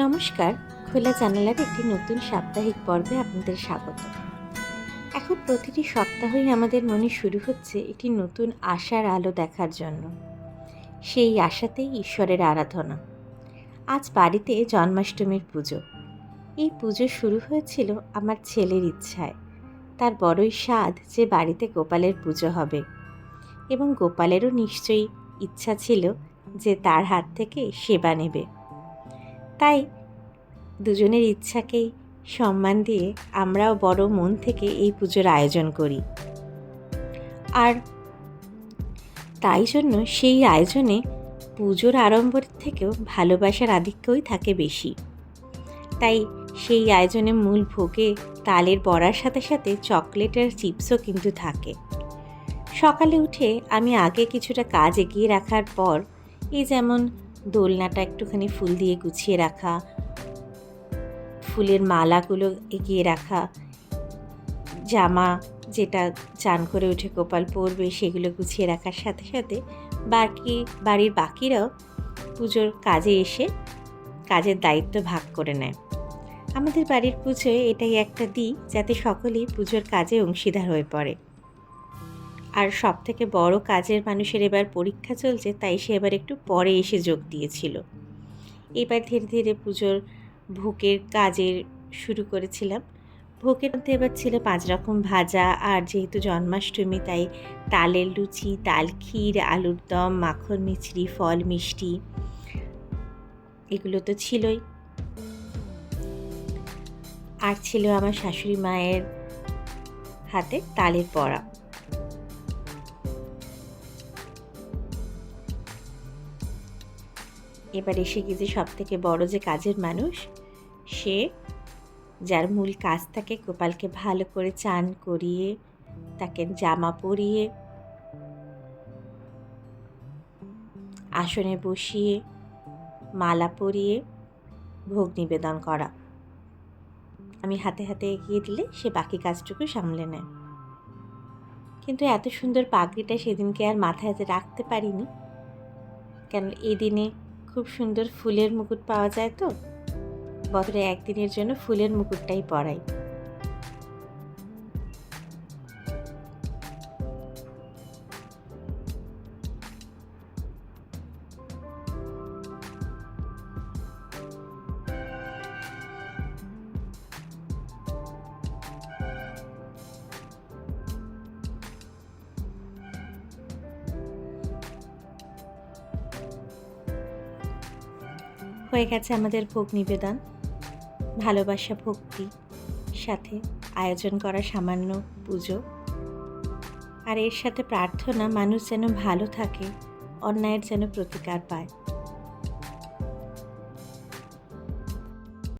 নমস্কার, খোলা জানালার একটি নতুন সাপ্তাহিক পর্বে আপনাদের স্বাগত। এখন প্রতিটি সপ্তাহই আমাদের মনে শুরু হচ্ছে একটি নতুন আশার আলো দেখার জন্য। সেই আশাতেই ঈশ্বরের আরাধনা। আজ বাড়িতে জন্মাষ্টমীর পুজো। এই পুজো শুরু হয়েছিল আমার ছেলের ইচ্ছায়। তার বড়ই সাধ যে বাড়িতে গোপালের পুজো হবে, এবং গোপালেরও নিশ্চয়ই ইচ্ছা ছিল যে তার হাত থেকে সেবা নেবে। তাই দুজনের ইচ্ছাকেই সম্মান দিয়ে আমরাও বড় মন থেকে এই পুজোর আয়োজন করি। আর তাই জন্য সেই আয়োজনে পুজোর আড়ম্বরের থেকেও ভালোবাসার আধিক্যই থাকে বেশি। তাই সেই আয়োজনে মূল ভোগে তালের বড়ার সাথে সাথে চকলেট আর চিপসও কিন্তু থাকে। সকালে উঠে আমি আগে কিছুটা কাজ এগিয়ে রাখার পর, এই যেমন দোলনাটা একটুখানি ফুল দিয়ে গুছিয়ে রাখা, ফুলের মালাগুলো এগিয়ে রাখা, জামা যেটা চান করে উঠে গোপাল পরবে সেগুলো গুছিয়ে রাখার সাথে সাথে বাড়ির বাকিরাও পুজোর কাজে এসে কাজের দায়িত্ব ভাগ করে নেয়। আমাদের বাড়ির পুজোয় এটাই একটা দিক যাতে সকলেই পুজোর কাজে অংশীদার হয়ে পড়ে। আর সব থেকে বড় কাজের মানুষের এবার পরীক্ষা চলছে, তাই সে এবার একটু পরে এসে যোগ দিয়েছিল। এবার ধীরে ধীরে পুজোর ভোগের কাজের শুরু করেছিলাম। ভোগের মধ্যে এবার ছিল 5 রকম ভাজা, আর যেহেতু জন্মাষ্টমী তাই তালের লুচি, তাল ক্ষীর, আলুর দম, মাখন মিছরি, ফল মিষ্টি, এগুলো তো ছিলই। আর ছিল আমার শাশুড়ি মায়ের হাতে তালের বড়া। এবার এসে গিয়ে সব থেকে বড় যে কাজের মানুষ, সে যার মূল কাজ থাকে গোপালকে ভালো করে চান করিয়ে, তাকে জামা পরিয়ে, আসনে বসিয়ে, মালা পরিয়ে ভোগ নিবেদন করা। আমি হাতে হাতে এগিয়ে দিলে সে বাকি কাজটুকু সামলে নেয়। কিন্তু এত সুন্দর পাগড়িটা সেদিনকে আর মাথায় রাখতে পারিনি, কেন এই দিনে খুব সুন্দর ফুলের মুকুট পাওয়া যায়, তো বছরে একদিনের জন্য ফুলের মুকুটটাই পরাই। হয়ে গেছে আমাদের ভোগ নিবেদন। ভালোবাসা ভক্তি সাথে আয়োজন করা সামান্য পুজো, আর এর সাথে প্রার্থনা মানুষ যেন ভালো থাকে, অন্যায়ের যেন প্রতিকার পায়।